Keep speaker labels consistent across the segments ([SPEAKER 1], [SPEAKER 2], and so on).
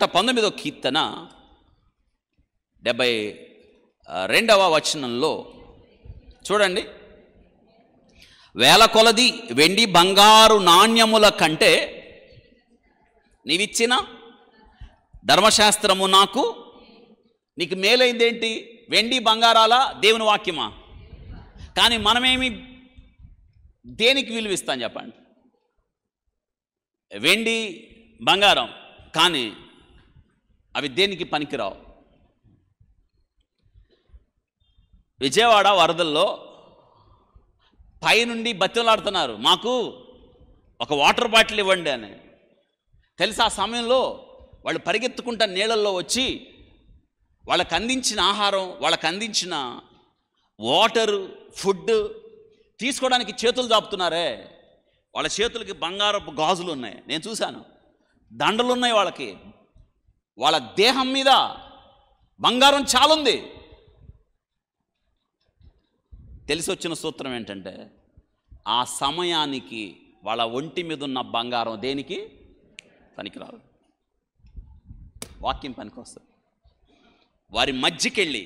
[SPEAKER 1] 119వ కీర్తన 72వ వచనంలో చూడండి, వేల కొలది వెండి బంగారు నాణ్యముల కంటే నీవిచ్చిన ధర్మశాస్త్రము నీకు మేలైందేంటి? వెండి బంగారాల దేవుని వాక్యమా? కానీ మనమేమి దేనికి విలువిస్తాం చెప్పండి? వెండి బంగారం, కానీ అవి దేనికి పనికిరావు. విజయవాడ వరదల్లో పైనుండి బతిలాడుతున్నారు, మాకు ఒక వాటర్ బాటిల్ ఇవ్వండి అని. తెలుసా, ఆ సమయంలో వాళ్ళు పరిగెత్తుకుంటా నీళ్ళల్లో వచ్చి వాళ్ళకు అందించిన ఆహారం, వాళ్ళకు అందించిన వాటరు, ఫుడ్ తీసుకోవడానికి చేతులు చాపుతున్నారే. వాళ్ళ చేతులకి బంగారపు గాజులు ఉన్నాయి, నేను చూశాను. దండలు ఉన్నాయి వాళ్ళకి. వాళ్ళ దేహం మీద బంగారం చాలుంది. తెలిసి వచ్చిన సూత్రం ఏంటంటే, ఆ సమయానికి వాళ్ళ ఒంటి మీద ఉన్న బంగారం దేనికి పనికిరాదు, వాక్యం పనికి వస్తుంది. వారి మధ్యకెళ్ళి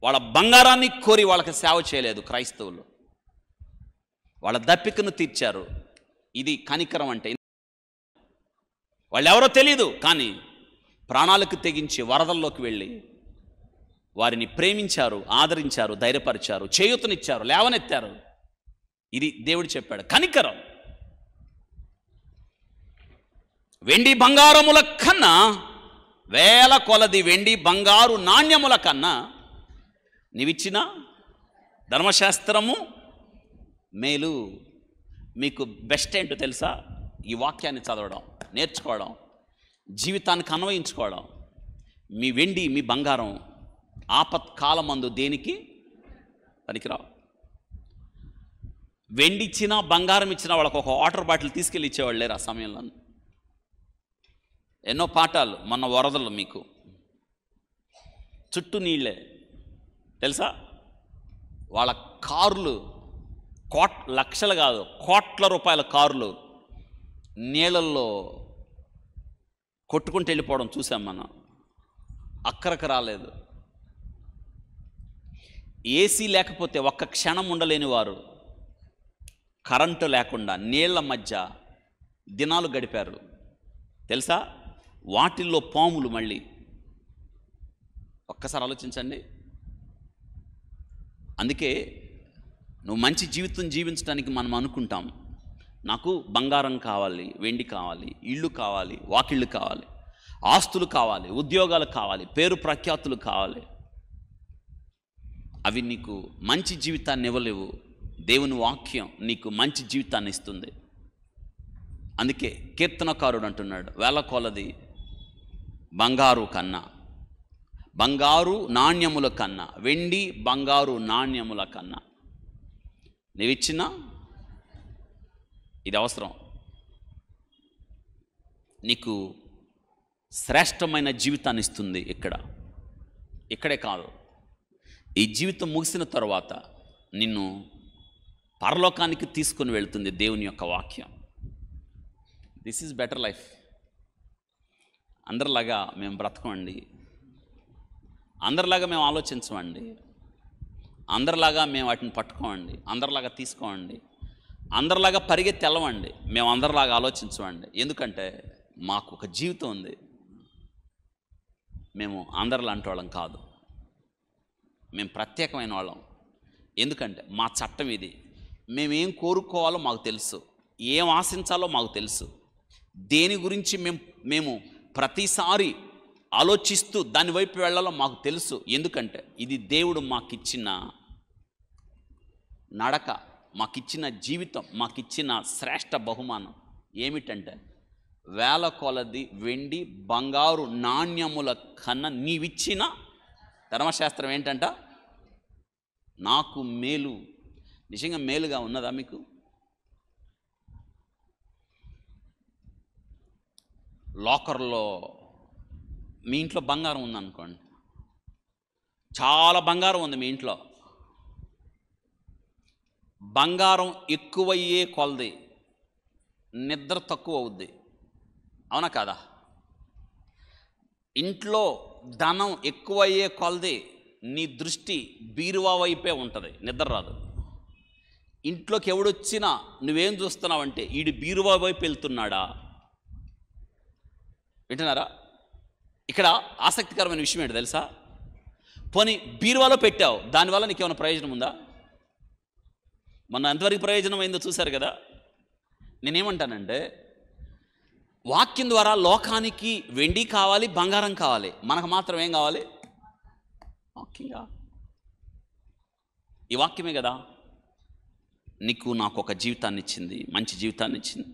[SPEAKER 1] వాళ్ళ బంగారాన్ని కోరి వాళ్ళకి సేవ చేయలేదు క్రైస్తవులు. వాళ్ళ దప్పికను తీర్చారు. ఇది కనికరం అంటే. వాళ్ళు ఎవరో తెలియదు, కానీ ప్రాణాలకు తెగించి వరదల్లోకి వెళ్ళి వారిని ప్రేమించారు, ఆదరించారు, ధైర్యపరిచారు, చేయూతనిచ్చారు, లేవనెత్తారు. ఇది దేవుడు చెప్పాడు కనికరం. వెండి బంగారముల కన్నా, వేల కొలది వెండి బంగారు నాణ్యముల కన్నా నీవిచ్చిన ధర్మశాస్త్రము మేలు. మీకు బెస్ట్ ఏంటో తెలుసా? ఈ వాక్యాన్ని చదవడం, నేర్చుకోవడం, జీవితానికి అన్వయించుకోవడం. మీ వెండి, మీ బంగారం ఆపత్కాలమందు దేనికి పనికిరావు. వెండి ఇచ్చినా బంగారం ఇచ్చినా వాళ్ళకు ఒక వాటర్ బాటిల్ తీసుకెళ్ళి ఇచ్చేవాళ్ళు లేరు ఆ సమయంలో. ఎన్నో పాఠాలు. మొన్న వరదలు మీకు చుట్టూ నీళ్ళే తెలుసా. వాళ్ళ కార్లు లక్షలు కాదు, కోట్ల రూపాయల కార్లు నీళ్ళల్లో కొట్టుకుంటూ వెళ్ళిపోవడం చూసాం మనం. అక్కరకు రాలేదు. ఏసీ లేకపోతే ఒక్క క్షణం ఉండలేని వారు కరెంటు లేకుండా నీళ్ల మధ్య దినాలు గడిపారు తెలుసా. వాటిల్లో పాములు. మళ్ళీ ఒక్కసారి ఆలోచించండి. అందుకే నువ్వు మంచి జీవితం జీవించడానికి మనం అనుకుంటాం, నాకు బంగారం కావాలి, వెండి కావాలి, ఇళ్ళు కావాలి, వాకిళ్ళు కావాలి, ఆస్తులు కావాలి, ఉద్యోగాలు కావాలి, పేరు ప్రఖ్యాతులు కావాలి. అవి నీకు మంచి జీవితాన్ని ఇవ్వలేవు. దేవుని వాక్యం నీకు మంచి జీవితాన్ని ఇస్తుంది. అందుకే కీర్తనకారుడు అంటున్నాడు, వేల కొలది బంగారు కన్నా, బంగారు నాణ్యముల కన్నా, వెండి బంగారు నాణ్యముల కన్నా నీవిచ్చిన ఇది అవసరం. నీకు శ్రేష్టమైన జీవితాన్ని ఇస్తుంది. ఇక్కడే కాదు, ఈ జీవితం ముగిసిన తర్వాత నిన్ను పరలోకానికి తీసుకొని వెళ్తుంది దేవుని యొక్క వాక్యం. This is better life. అందరిలాగా మేము బ్రతకమండి, అందరిలాగా మేము ఆలోచించమండి, అందరిలాగా మేము వాటిని పట్టుకోమండి, అందరిలాగా తీసుకోమండి, అందరిలాగా పరిగెత్తి వెళ్ళమండి, మేము అందరిలాగా ఆలోచించమండి. ఎందుకంటే మాకు ఒక జీవితం ఉంది. మేము అందరిలాంటి వాళ్ళం కాదు, మేము ప్రత్యేకమైన వాళ్ళం. ఎందుకంటే మా చట్టం ఇది. మేమేం కోరుకోవాలో మాకు తెలుసు, ఏం ఆశించాలో మాకు తెలుసు, దేని గురించి మేము ప్రతిసారి ఆలోచిస్తూ దాని వైపు వెళ్ళాలో మాకు తెలుసు. ఎందుకంటే ఇది దేవుడు మాకిచ్చిన నడక, మాకిచ్చిన జీవితం, మాకిచ్చిన శ్రేష్ఠ బహుమానం. ఏమిటంటే వేల కొలది వెండి బంగారు నాణ్యముల కన్నా నీవిచ్చిన ధర్మశాస్త్రం ఏంటంట నాకు మేలు. నిజంగా మేలుగా ఉన్నదా మీకు? లాకర్లో మీ ఇంట్లో బంగారం ఉందనుకోండి, చాలా బంగారం ఉంది మీ ఇంట్లో. బంగారం ఎక్కువయ్యే కొలది నిద్ర తక్కువ అవుద్ది. అవునా కాదా? ఇంట్లో ధనం ఎక్కువయ్యే కొలది నీ దృష్టి బీరువా వైపే ఉంటుంది, నిద్ర రాదు. ఇంట్లోకి ఎవడొచ్చినా నువ్వేం చూస్తున్నావంటే ఈడు బీరువా వైపు వెళ్తున్నాడా? వింటున్నారా? ఇక్కడ ఆసక్తికరమైన విషయం ఏంటి తెలుసా? పోనీ బీరువాలో పెట్టావు, దానివల్ల నీకేమైనా ప్రయోజనం ఉందా? మొన్న ఎంతవరకు ప్రయోజనం అయిందో చూశారు కదా. నేనేమంటానంటే, వాక్యం ద్వారా లోకానికి వెండి కావాలి, బంగారం కావాలి, మనకు మాత్రం ఏం కావాలి? వాక్యం కావాలి. ఈ వాక్యమే కదా నీకు నాకు ఒక జీవితాన్ని ఇచ్చింది, మంచి జీవితాన్ని ఇచ్చింది.